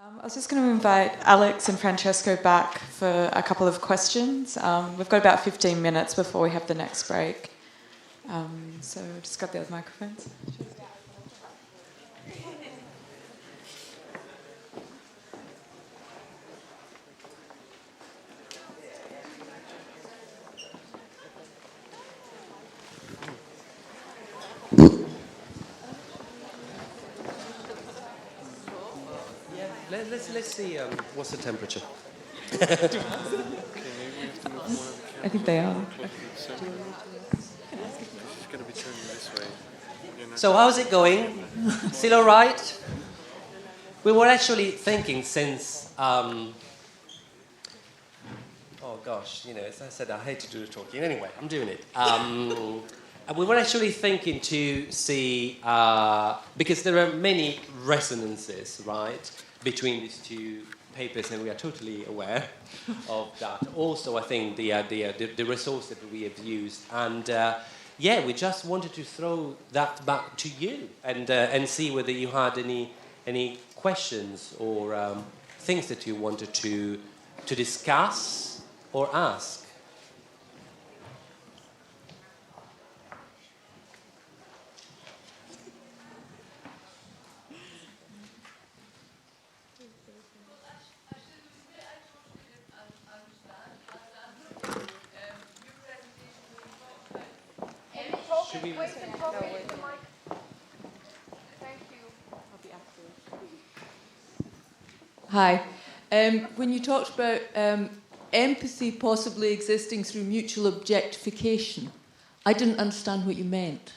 I was just going to invite Alex and Francesco back for a couple of questions. We've got about 15 minutes before we have the next break. So just grab the other microphones. Let's see what's the temperature. I think they are. So how's it going? Still all right? We were actually thinking since... oh gosh, you know, as I said, I hate to do the talking. Anyway, I'm doing it. We were actually thinking to see... because there are many resonances, right, between these two papers, and we are totally aware of that. Also, I think the resource that we have used, and yeah, we just wanted to throw that back to you and see whether you had any questions or things that you wanted to discuss or ask. Hi. When you talked about empathy possibly existing through mutual objectification, I didn't understand what you meant.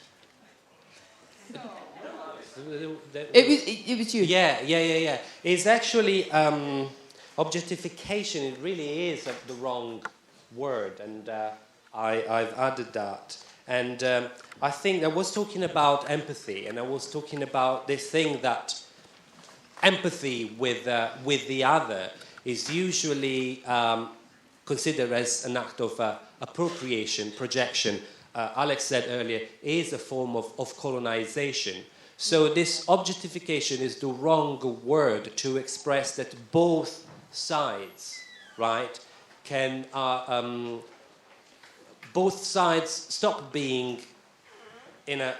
It was you. Yeah. It's actually objectification. It really is the wrong word, and I've added that. And I think I was talking about empathy, and I was talking about this thing that empathy with the other is usually considered as an act of appropriation, projection. Alex said earlier, is a form of colonization. So this objectification is the wrong word to express that both sides, right, can both sides stop being in a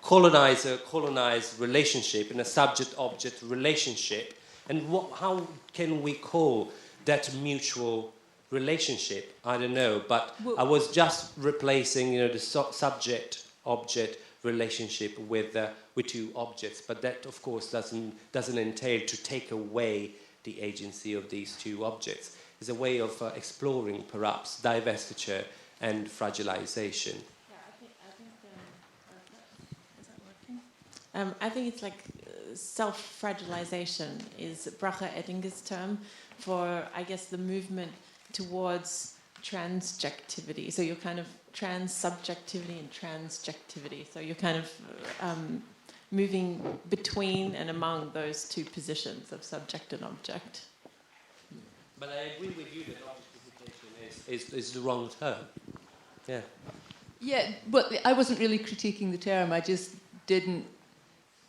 colonizer-colonized relationship, in a subject-object relationship, and how can we call that mutual relationship? I don't know, but I was just replacing, the subject-object relationship with two objects, but that, of course, doesn't entail to take away the agency of these two objects. It's a way of exploring, perhaps, divestiture and fragilization. I think it's like self-fragilization is Brakke Grond's term for, I guess, the movement towards transjectivity. So you're kind of trans-subjectivity and transjectivity. So you're kind of moving between and among those two positions of subject and object. But I agree with you that objectification is the wrong term. Yeah. Yeah, but I wasn't really critiquing the term. I just didn't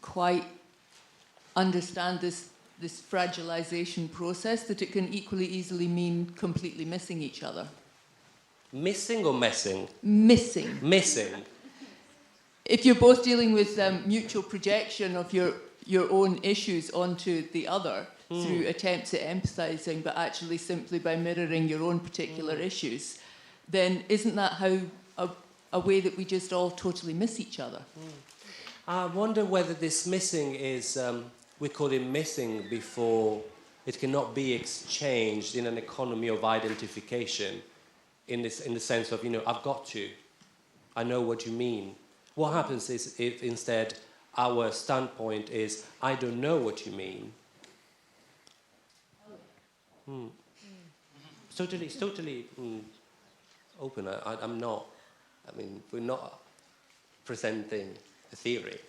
quite understand this fragilization process, that it can equally easily mean completely missing each other. Missing or messing? Missing. Missing. If you're both dealing with mutual projection of your own issues onto the other through attempts at empathizing, but actually simply by mirroring your own particular issues, then isn't that how a way that we just all totally miss each other? I wonder whether this missing is, we call it missing before it cannot be exchanged in an economy of identification, in the sense of, I've got to, I know what you mean. What happens is if instead our standpoint is, I don't know what you mean. It's totally open. I'm not. I mean, we're not presenting a theory.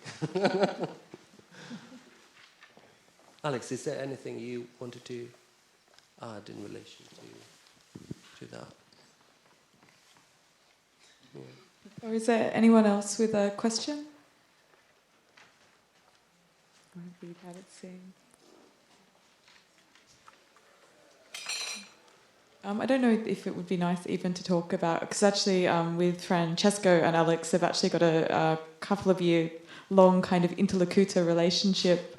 Alex, is there anything you wanted to add in relation to that? Yeah. Or is there anyone else with a question? We've had it soon. I don't know if it would be nice even to talk about, because actually with Francesco and Alex, they've actually got a couple of year long kind of interlocutor relationship,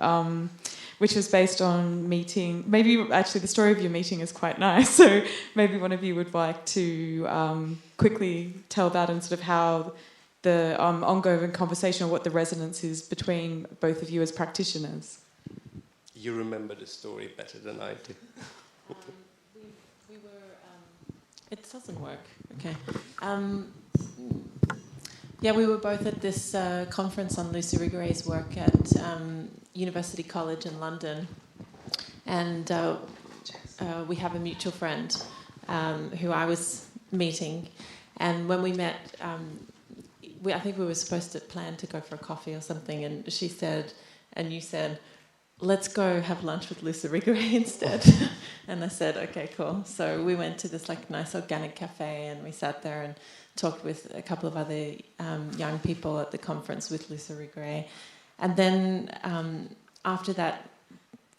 which was based on meeting. Maybe actually the story of your meeting is quite nice, so maybe one of you would like to quickly tell that and sort of how the ongoing conversation, or what the resonance is between both of you as practitioners. You remember the story better than I do. We were. It doesn't work. Okay. Yeah, we were both at this conference on Lucy Rigaud's work at University College in London, and we have a mutual friend who I was meeting, and when we met, I think we were supposed to plan to go for a coffee or something, and she said, and you said, let's go have lunch with Lucy Rigaud instead. And I said, okay, cool. So we went to this like nice organic cafe, and we sat there and talked with a couple of other young people at the conference with Lucy Rigaud. And then after that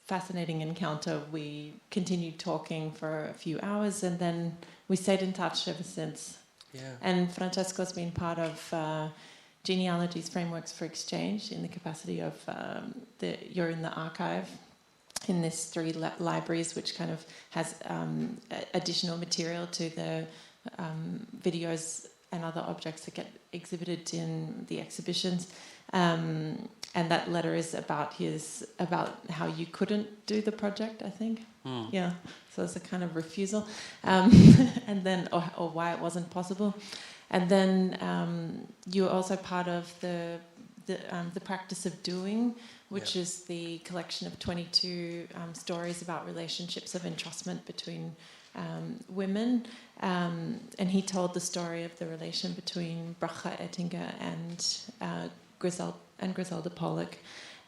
fascinating encounter, we continued talking for a few hours, and then we stayed in touch ever since. Yeah. And Francesco's been part of Genealogy's Frameworks for Exchange in the capacity of you're in the archive in this 3 libraries, which kind of has additional material to the videos and other objects that get exhibited in the exhibitions. And that letter is about how you couldn't do the project, I think. Mm. Yeah, so it's a kind of refusal, and then or why it wasn't possible. And then you're also part of the practice of doing, which is the collection of 22 stories about relationships of entrustment between women. And he told the story of the relation between Brakke Ettinger and Griselda Pollock.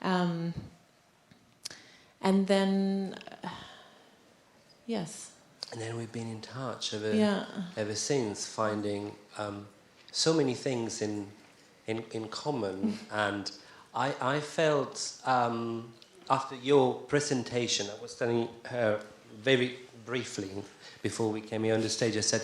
And then, yes. And then we've been in touch ever since, finding so many things in common. And I felt, after your presentation, I was telling her very briefly before we came here on the stage, I said,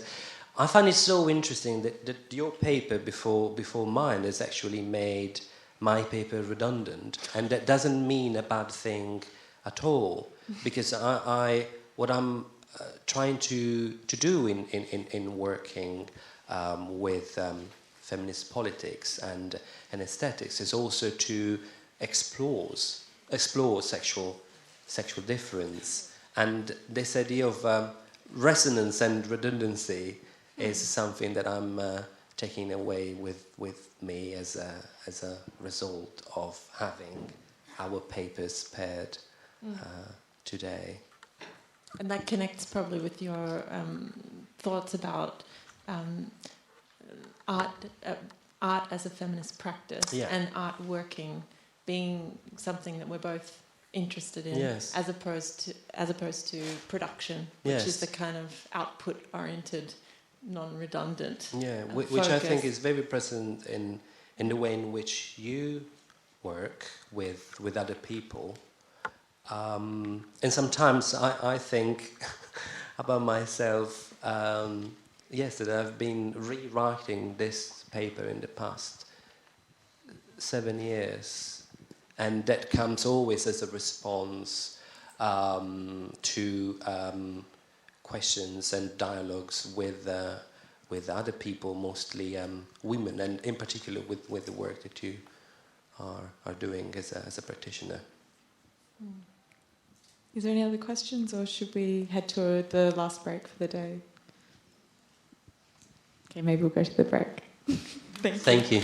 I find it so interesting that your paper before mine has actually made my paper redundant. And that doesn't mean a bad thing at all, because what I'm trying to do in working with feminist politics and aesthetics is also to explore sexual difference, and this idea of resonance and redundancy is something that I'm taking away with me as a result of having our papers paired today. And that connects probably with your thoughts about art as a feminist practice, and art working being something that we're both interested in, as opposed to production, which is the kind of output-oriented, non-redundant. Yeah, which I think is very present in the way in which you work with other people. And sometimes I think about myself, that I've been rewriting this paper in the past 7 years, and that comes always as a response to questions and dialogues with other people, mostly women, and in particular with the work that you are doing as a practitioner. Is there any other questions, or should we head to the last break for the day? Okay, maybe we'll go to the break. Thank you.